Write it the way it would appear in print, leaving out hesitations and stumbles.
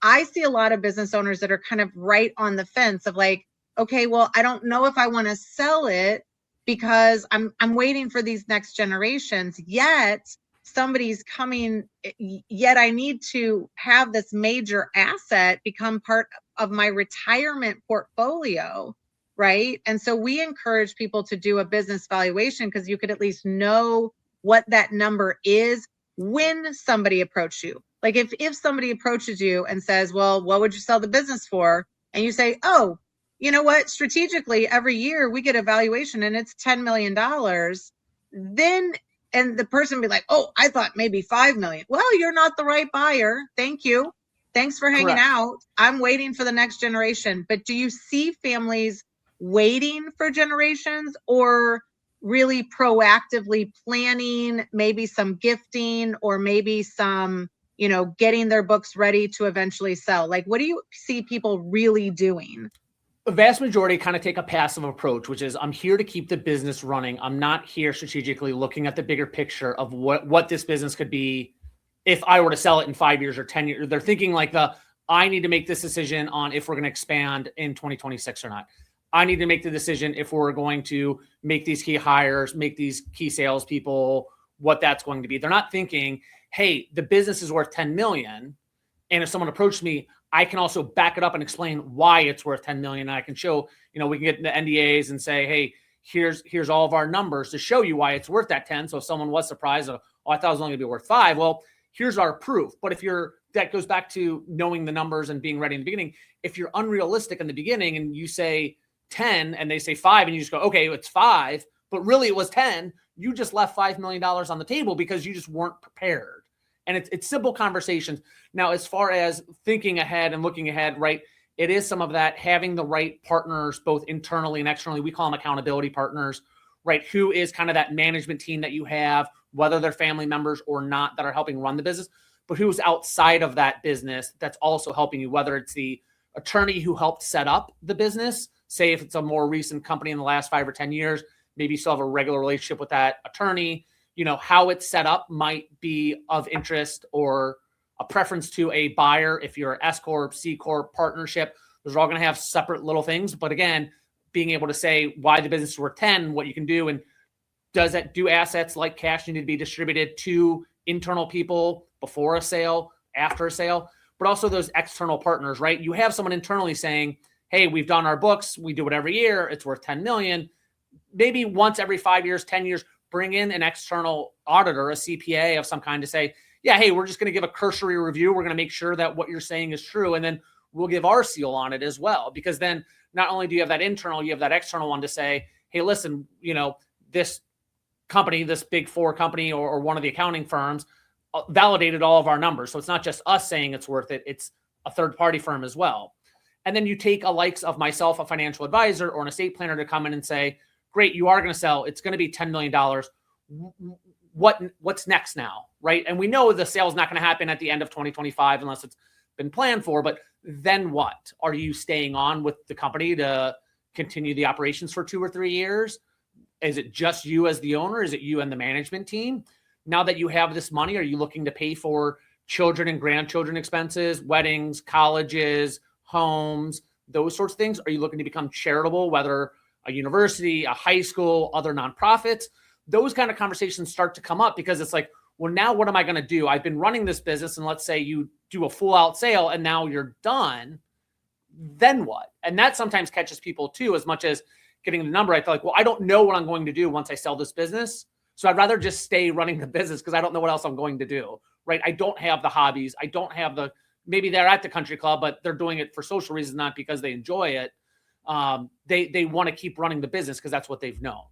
I see a lot of business owners that are kind of right on the fence of like, okay, well, I don't know if I want to sell it because I'm waiting for these next generations, yet somebody's coming, yet I need to have this major asset become part of my retirement portfolio, right? And so we encourage people to do a business valuation because you could at least know what that number is when somebody approaches you. Like if somebody approaches you and says, well, what would you sell the business for? And you say, oh, you know what, strategically, every year we get a valuation and it's $10 million. Then, and the person be like, oh, I thought maybe 5 million. Well, you're not the right buyer. Thank you. Thanks for hanging out. I'm waiting for the next generation. But do you see families waiting for generations or really proactively planning, maybe some gifting or maybe some, getting their books ready to eventually sell? Like, what do you see people really doing? The vast majority kind of take a passive approach, which is I'm here to keep the business running. I'm not here strategically looking at the bigger picture of what this business could be if I were to sell it in 5 years or 10 years. They're thinking like I need to make this decision on if we're going to expand in 2026 or not. I need to make the decision if we're going to make these key hires, make these key salespeople, what that's going to be. They're not thinking, hey, the business is worth 10 million. And if someone approached me, I can also back it up and explain why it's worth 10 million. And I can show, we can get the NDAs and say, hey, here's all of our numbers to show you why it's worth that 10. So if someone was surprised, I thought it was only gonna be worth 5. Well, here's our proof. But that goes back to knowing the numbers and being ready in the beginning. If you're unrealistic in the beginning and you say 10 and they say 5 and you just go, okay, it's 5, but really it was 10, you just left $5 million on the table because you just weren't prepared. And it's simple conversations. Now, as far as thinking ahead and looking ahead, right, it is some of that, having the right partners, both internally and externally. We call them accountability partners, right? Who is kind of that management team that you have, whether they're family members or not, that are helping run the business, but who's outside of that business that's also helping you, whether it's the attorney who helped set up the business. Say if it's a more recent company in the last 5 or 10 years, maybe you still have a regular relationship with that attorney. How it's set up might be of interest or a preference to a buyer. If you're an S Corp, C Corp, partnership, those are all going to have separate little things. But again, being able to say why the business is worth 10, what you can do, and do assets like cash need to be distributed to internal people before a sale, after a sale, but also those external partners, right? You have someone internally saying, hey, we've done our books. We do it every year. It's worth 10 million. Maybe once every 5 years, 10 years, bring in an external auditor, a CPA of some kind to say, yeah, hey, we're just going to give a cursory review. We're going to make sure that what you're saying is true. And then we'll give our seal on it as well. Because then not only do you have that internal, you have that external one to say, hey, listen, this company, this big 4 company or one of the accounting firms validated all of our numbers. So it's not just us saying it's worth it. It's a third party firm as well. And then you take a likes of myself, a financial advisor or an estate planner to come in and say, great, you are going to sell. It's going to be $10 million. What's next now, right? And we know the sale is not going to happen at the end of 2025 unless it's been planned for. But then what? Are you staying on with the company to continue the operations for 2 or 3 years? Is it just you as the owner? Is it you and the management team? Now that you have this money, are you looking to pay for children and grandchildren expenses, weddings, colleges, homes, those sorts of things? Are you looking to become charitable, whether a university, a high school, other nonprofits? Those kind of conversations start to come up because it's like, well, now what am I going to do? I've been running this business, and let's say you do a full out sale and now you're done. Then what? And that sometimes catches people too, as much as getting the number. I feel like, well, I don't know what I'm going to do once I sell this business. So I'd rather just stay running the business because I don't know what else I'm going to do, right? I don't have the hobbies. I don't have maybe they're at the country club, but they're doing it for social reasons, not because they enjoy it. They want to keep running the business because that's what they've known.